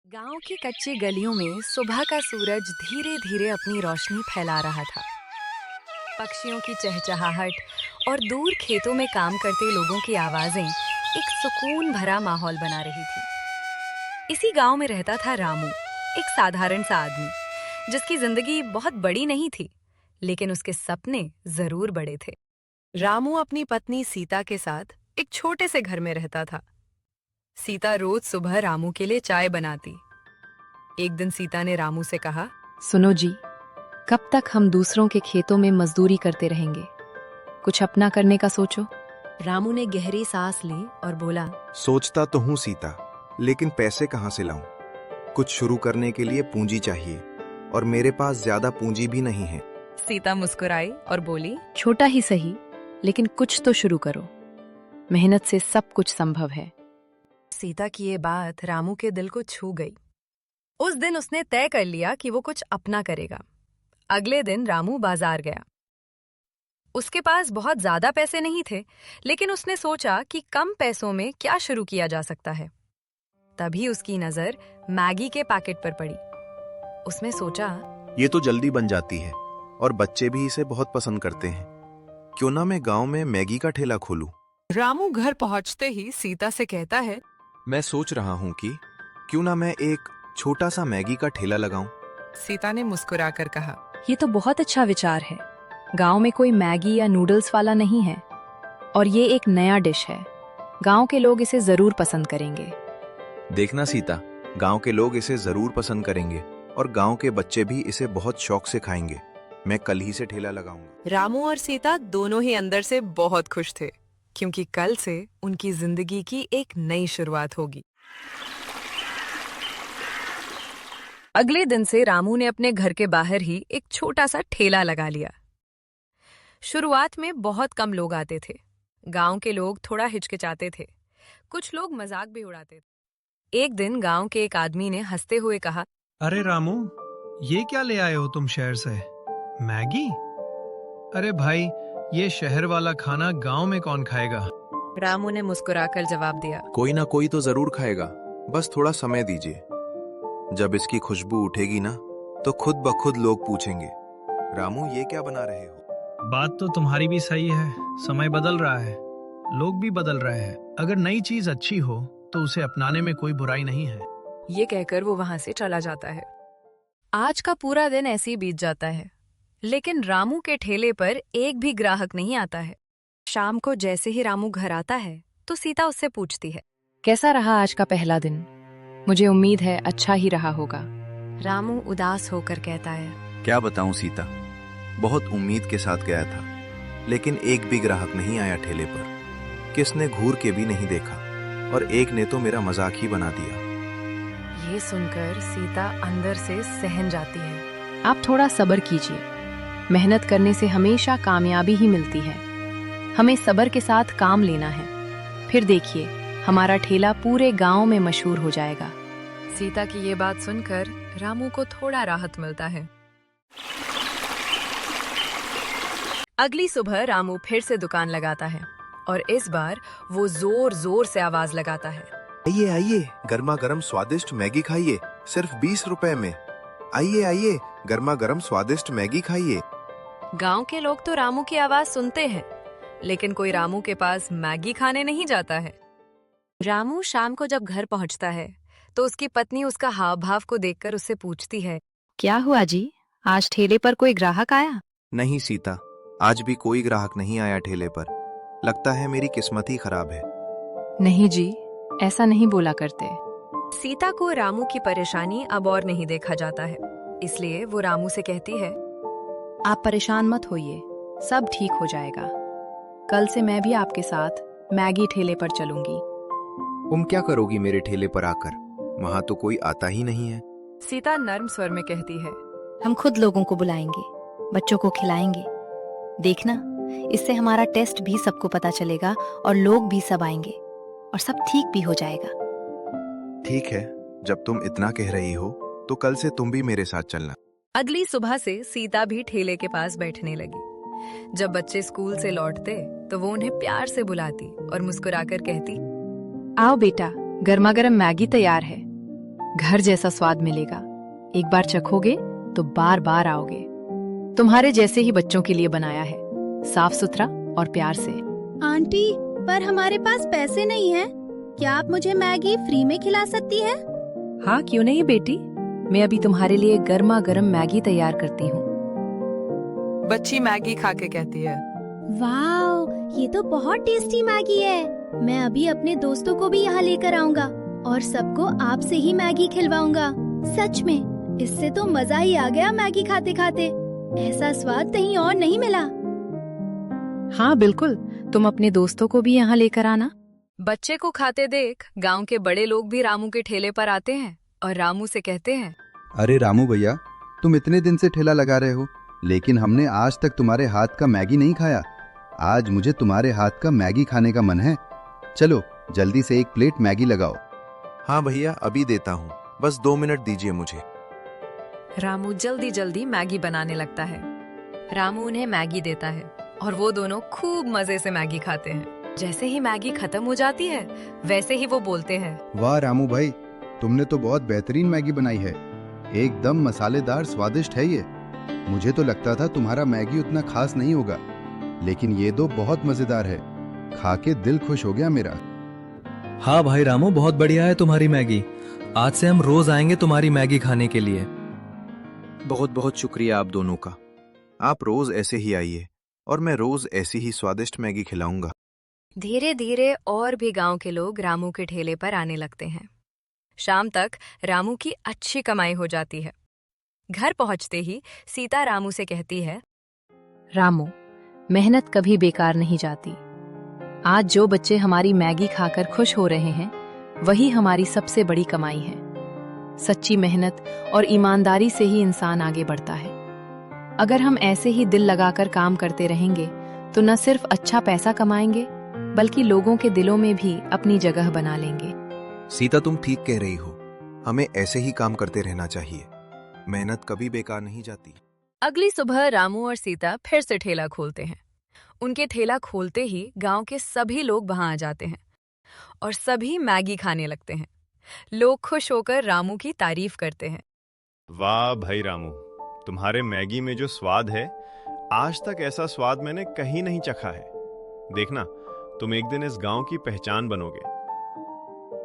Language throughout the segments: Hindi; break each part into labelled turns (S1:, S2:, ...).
S1: गांव की कच्ची गलियों में सुबह का सूरज धीरे धीरे अपनी रोशनी फैला रहा था। पक्षियों की चहचहाहट और दूर खेतों में काम करते लोगों की आवाजें एक सुकून भरा माहौल बना रही थी। इसी गांव में रहता था रामू, एक साधारण सा आदमी जिसकी जिंदगी बहुत बड़ी नहीं थी, लेकिन उसके सपने जरूर बड़े थे। रामू अपनी पत्नी सीता के साथ एक छोटे से घर में रहता था। सीता रोज सुबह रामू के लिए चाय बनाती। एक दिन सीता ने रामू से कहा,
S2: सुनो जी, कब तक हम दूसरों के खेतों में मजदूरी करते रहेंगे? कुछ अपना करने का सोचो।
S1: रामू ने गहरी सांस ली और बोला,
S3: सोचता तो हूँ सीता, लेकिन पैसे कहाँ से लाऊं? कुछ शुरू करने के लिए पूंजी चाहिए और मेरे पास ज्यादा पूंजी भी नहीं है।
S1: सीता मुस्कुराई और बोली,
S2: छोटा ही सही, लेकिन कुछ तो शुरू करो। मेहनत से सब कुछ संभव है।
S1: सीता की ये बात रामू के दिल को छू गई। उस दिन उसने तय कर लिया कि वो कुछ अपना करेगा। अगले दिन रामू बाजार गया। उसके पास बहुत ज्यादा पैसे नहीं थे, लेकिन उसने सोचा कि कम पैसों में क्या शुरू किया जा सकता है। तभी उसकी नजर मैगी के पैकेट पर पड़ी। उसने सोचा,
S3: ये तो जल्दी बन जाती है और बच्चे भी इसे बहुत पसंद करते हैं। क्यों ना मैं गांव में मैगी का ठेला खोलूं?
S1: रामू घर पहुंचते ही सीता से कहता है,
S3: मैं सोच रहा हूँ कि क्यों ना मैं एक छोटा सा मैगी का ठेला लगाऊं।
S1: सीता ने मुस्कुराकर कहा,
S2: ये तो बहुत अच्छा विचार है। गांव में कोई मैगी या नूडल्स वाला नहीं है और ये एक नया डिश है। गांव के लोग इसे जरूर पसंद करेंगे।
S3: देखना सीता, गांव के लोग इसे जरूर पसंद करेंगे और गांव के बच्चे भी इसे बहुत शौक से खाएंगे। मैं कल ही से ठेला लगाऊंगा।
S1: रामू और सीता दोनों ही अंदर से बहुत खुश थे, क्योंकि कल से उनकी जिंदगी की एक नई शुरुआत होगी। अगले दिन से रामू ने अपने घर के बाहर ही एक छोटा सा ठेला लगा लिया। शुरुआत में बहुत कम लोग आते थे। गांव के लोग थोड़ा हिचकिचाते थे, कुछ लोग मजाक भी उड़ाते थे। एक दिन गांव के एक आदमी ने हंसते हुए कहा,
S4: अरे रामू, ये क्या ले आए हो तुम शहर से? मैगी? अरे भाई, ये शहर वाला खाना गांव में कौन खाएगा?
S1: रामू ने मुस्कुराकर जवाब दिया,
S3: कोई ना कोई तो जरूर खाएगा, बस थोड़ा समय दीजिए। जब इसकी खुशबू उठेगी ना, तो खुद ब खुद लोग पूछेंगे, रामू ये क्या बना रहे हो?
S4: बात तो तुम्हारी भी सही है। समय बदल रहा है, लोग भी बदल रहे हैं। अगर नई चीज अच्छी हो तो उसे अपनाने में कोई बुराई नहीं है।
S1: ये कहकर वो वहां से चला जाता है। आज का पूरा दिन ऐसे ही बीत जाता है, लेकिन रामू के ठेले पर एक भी ग्राहक नहीं आता है। शाम को जैसे ही रामू घर आता है, तो सीता उससे पूछती है,
S2: कैसा रहा आज का पहला दिन? मुझे उम्मीद है अच्छा ही रहा होगा।
S1: रामू उदास होकर कहता है,
S3: क्या बताऊं सीता, बहुत उम्मीद के साथ गया था, लेकिन एक भी ग्राहक नहीं आया ठेले पर। किसने घूर के भी नहीं देखा और एक ने तो मेरा मजाक ही बना दिया।
S1: ये सुनकर सीता अंदर से सहम जाती है।
S2: आप थोड़ा सब्र कीजिए। मेहनत करने से हमेशा कामयाबी ही मिलती है। हमें सब्र के साथ काम लेना है। फिर देखिए, हमारा ठेला पूरे गांव में मशहूर हो जाएगा।
S1: सीता की ये बात सुनकर रामू को थोड़ा राहत मिलता है। अगली सुबह रामू फिर से दुकान लगाता है और इस बार वो जोर जोर से आवाज लगाता है,
S3: आइए आइए, गर्मा गर्म स्वादिष्ट मैगी खाइए, सिर्फ 20 रुपए में। आइए आइए, गर्मा गर्म स्वादिष्ट मैगी खाइए।
S1: गांव के लोग तो रामू की आवाज सुनते हैं, लेकिन कोई रामू के पास मैगी खाने नहीं जाता है। रामू शाम को जब घर पहुंचता है, तो उसकी पत्नी उसका हाव भाव को देखकर उससे पूछती है,
S2: क्या हुआ जी? आज ठेले पर कोई ग्राहक आया?
S3: नहीं सीता, आज भी कोई ग्राहक नहीं आया ठेले पर। लगता है मेरी किस्मत ही खराब है।
S2: नहीं जी, ऐसा नहीं बोला करते।
S1: सीता को रामू की परेशानी अब और नहीं देखा जाता है, इसलिए वो रामू से कहती है,
S2: आप परेशान मत होइए, सब ठीक हो जाएगा। कल से मैं भी आपके साथ मैगी ठेले पर चलूंगी।
S3: तुम क्या करोगी मेरे ठेले पर आकर? वहाँ तो कोई आता ही नहीं है।
S1: सीता नर्म स्वर में कहती है,
S5: हम खुद लोगों को बुलाएंगे, बच्चों को खिलाएंगे। देखना, इससे हमारा टेस्ट भी सबको पता चलेगा और लोग भी सब आएंगे और सब ठीक भी हो जाएगा।
S3: ठीक है, जब तुम इतना कह रही हो तो कल से तुम भी मेरे साथ चलना।
S1: अगली सुबह से सीता भी ठेले के पास बैठने लगी। जब बच्चे स्कूल से लौटते, तो वो उन्हें प्यार से बुलाती और मुस्कुराकर कहती,
S2: आओ बेटा, गर्मा गर्म मैगी तैयार है। घर जैसा स्वाद मिलेगा। एक बार चखोगे तो बार बार आओगे। तुम्हारे जैसे ही बच्चों के लिए बनाया है, साफ सुथरा और प्यार से।
S6: आंटी, पर हमारे पास पैसे नहीं हैं। क्या आप मुझे मैगी फ्री में खिला सकती है?
S2: हाँ, क्यों नहीं बेटी। मैं अभी तुम्हारे लिए गर्मा गर्म मैगी तैयार करती हूँ।
S7: बच्ची मैगी खा के कहती है,
S6: वाओ, ये तो बहुत टेस्टी मैगी है। मैं अभी अपने दोस्तों को भी यहाँ लेकर आऊंगा और सबको आपसे ही मैगी खिलवाऊंगा। सच में, इससे तो मजा ही आ गया मैगी खाते खाते। ऐसा स्वाद कहीं और नहीं मिला।
S2: हाँ बिल्कुल, तुम अपने दोस्तों को भी यहाँ लेकर आना।
S1: बच्चे को खाते देख गांव के बड़े लोग भी रामू के ठेले पर आते हैं और रामू से कहते हैं,
S8: अरे रामू भैया, तुम इतने दिन से ठेला लगा रहे हो, लेकिन हमने आज तक तुम्हारे हाथ का मैगी नहीं खाया। आज मुझे तुम्हारे हाथ का मैगी खाने का मन है। चलो जल्दी से एक प्लेट मैगी लगाओ।
S3: हाँ भैया, अभी देता हूँ, बस 2 मिनट दीजिए मुझे।
S1: रामू जल्दी जल्दी मैगी बनाने लगता है। रामू उन्हें मैगी देता है और वो दोनों खूब मजे से मैगी खाते हैं। जैसे ही मैगी खत्म हो जाती है, वैसे ही वो बोलते हैं,
S8: वाह रामू भाई, तुमने तो बहुत बेहतरीन मैगी बनाई है। एकदम मसालेदार स्वादिष्ट है ये। मुझे तो लगता था तुम्हारा मैगी उतना खास नहीं होगा, लेकिन ये तो बहुत मजेदार है। खा के दिल खुश हो गया मेरा।
S4: हाँ भाई रामू, बहुत बढ़िया है तुम्हारी मैगी। आज से हम रोज आएंगे तुम्हारी मैगी खाने के लिए।
S3: बहुत बहुत शुक्रिया आप दोनों का। आप रोज ऐसे ही आइए और मैं रोज ऐसी ही स्वादिष्ट मैगी खिलाऊंगा।
S1: धीरे धीरे और भी गांव के लोग रामू के ठेले पर आने लगते हैं। शाम तक रामू की अच्छी कमाई हो जाती है। घर पहुंचते ही सीता रामू से कहती है,
S2: रामू, मेहनत कभी बेकार नहीं जाती। आज जो बच्चे हमारी मैगी खाकर खुश हो रहे हैं, वही हमारी सबसे बड़ी कमाई है। सच्ची मेहनत और ईमानदारी से ही इंसान आगे बढ़ता है। अगर हम ऐसे ही दिल लगाकर काम करते रहेंगे तो न सिर्फ अच्छा पैसा कमाएंगे, बल्कि लोगों के दिलों में भी अपनी जगह बना लेंगे।
S3: सीता, तुम ठीक कह रही हो। हमें ऐसे ही काम करते रहना चाहिए। मेहनत कभी बेकार नहीं जाती।
S1: अगली सुबह रामू और सीता फिर से ठेला खोलते हैं। उनके ठेला खोलते ही गांव के सभी लोग वहां आ जाते हैं और सभी मैगी खाने लगते हैं। लोग खुश होकर रामू की तारीफ करते हैं।
S9: वाह भाई रामू, तुम्हारे मैगी में जो स्वाद है, आज तक ऐसा स्वाद मैंने कहीं नहीं चखा है। देखना, तुम एक दिन इस गांव की पहचान बनोगे।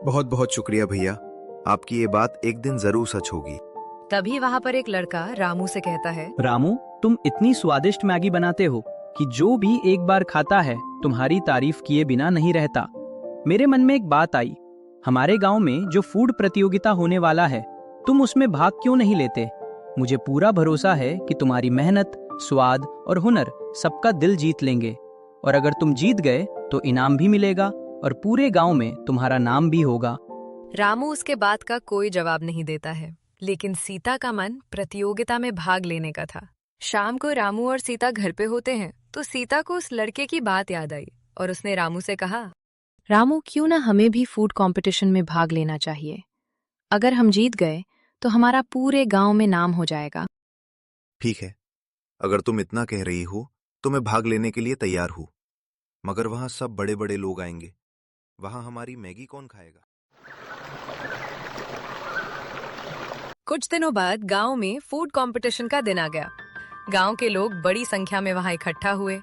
S3: बहुत बहुत शुक्रिया भैया, आपकी ये बात एक दिन जरूर सच होगी।
S1: तभी वहां पर एक लड़का रामू से कहता है,
S10: रामू, तुम इतनी स्वादिष्ट मैगी बनाते हो कि जो भी एक बार खाता है तुम्हारी तारीफ किए बिना नहीं रहता। मेरे मन में एक बात आई, हमारे गांव में जो फूड प्रतियोगिता होने वाला है, तुम उसमें भाग क्यों नहीं लेते? मुझे पूरा भरोसा है कि तुम्हारी मेहनत, स्वाद और हुनर सबका दिल जीत लेंगे, और अगर तुम जीत गए तो इनाम भी मिलेगा और पूरे गांव में तुम्हारा नाम भी होगा।
S1: रामू उसके बात का कोई जवाब नहीं देता है, लेकिन सीता का मन प्रतियोगिता में भाग लेने का था। शाम को रामू और सीता घर पे होते हैं तो सीता को उस लड़के की बात याद आई और उसने रामू से कहा,
S2: रामू, क्यों ना हमें भी फूड कंपटीशन में भाग लेना चाहिए? अगर हम जीत गए तो हमारा पूरे गांव में नाम हो जाएगा।
S3: ठीक है, अगर तुम इतना कह रही हो तो मैं भाग लेने के लिए तैयार हूँ, मगर वहां सब बड़े बड़े लोग आएंगे। वहां हमारी मैगी कौन खाएगा?
S1: कुछ दिनों बाद गांव में फूड कंपटीशन का दिन आ गया। गांव के लोग बड़ी संख्या में वहां इकट्ठा हुए।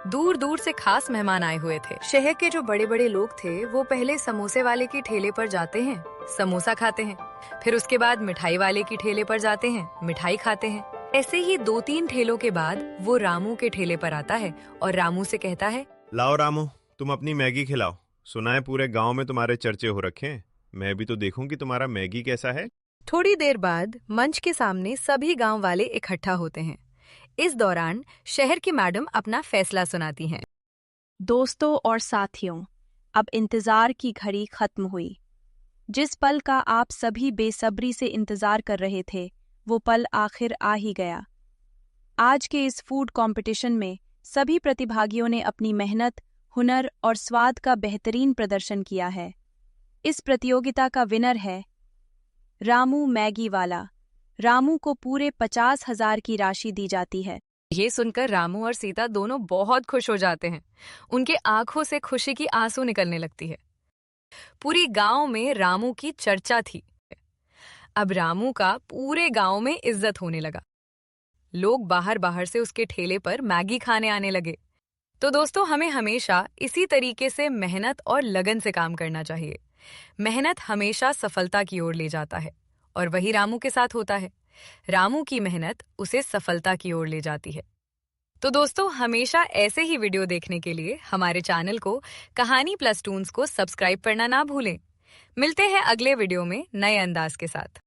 S1: दूर दूर से खास मेहमान आए हुए थे। शहर के जो बड़े बड़े लोग थे वो पहले समोसे वाले की ठेले पर जाते हैं, समोसा खाते हैं, फिर उसके बाद मिठाई वाले की ठेले पर जाते हैं, मिठाई खाते हैं। ऐसे ही 2-3 ठेलों के बाद वो रामू के ठेले पर आता है और रामू से कहता है,
S9: लाओ रामू, तुम अपनी मैगी खिलाओ। सुना है पूरे गांव में तुम्हारे चर्चे हो रखे हैं। मैं भी तो देखूं कि तुम्हारा मैगी कैसा है।
S1: थोड़ी देर बाद मंच के सामने सभी गांव वाले इकट्ठा होते हैं। इस दौरान शहर की मैडम अपना फैसला सुनाती हैं।
S11: दोस्तों और साथियों, अब इंतजार की घड़ी खत्म हुई। जिस पल का आप सभी बेसब्री से इंतजार कर रहे थे, वो पल आखिर आ ही गया। आज के इस फूड कंपटीशन में सभी प्रतिभागियों ने अपनी मेहनत, हुनर और स्वाद का बेहतरीन प्रदर्शन किया है। इस प्रतियोगिता का विनर है रामू मैगी वाला। रामू को पूरे 50,000 की राशि दी जाती है।
S1: ये सुनकर रामू और सीता दोनों बहुत खुश हो जाते हैं। उनके आंखों से खुशी की आंसू निकलने लगती है। पूरी गांव में रामू की चर्चा थी। अब रामू का पूरे गांव में इज्जत होने लगा। लोग बाहर बाहर से उसके ठेले पर मैगी खाने आने लगे। तो दोस्तों, हमें हमेशा इसी तरीके से मेहनत और लगन से काम करना चाहिए। मेहनत हमेशा सफलता की ओर ले जाता है और वही रामू के साथ होता है। रामू की मेहनत उसे सफलता की ओर ले जाती है। तो दोस्तों, हमेशा ऐसे ही वीडियो देखने के लिए हमारे चैनल को कहानी प्लस टून्स को सब्सक्राइब करना ना भूलें। मिलते हैं अगले वीडियो में नए अंदाज के साथ।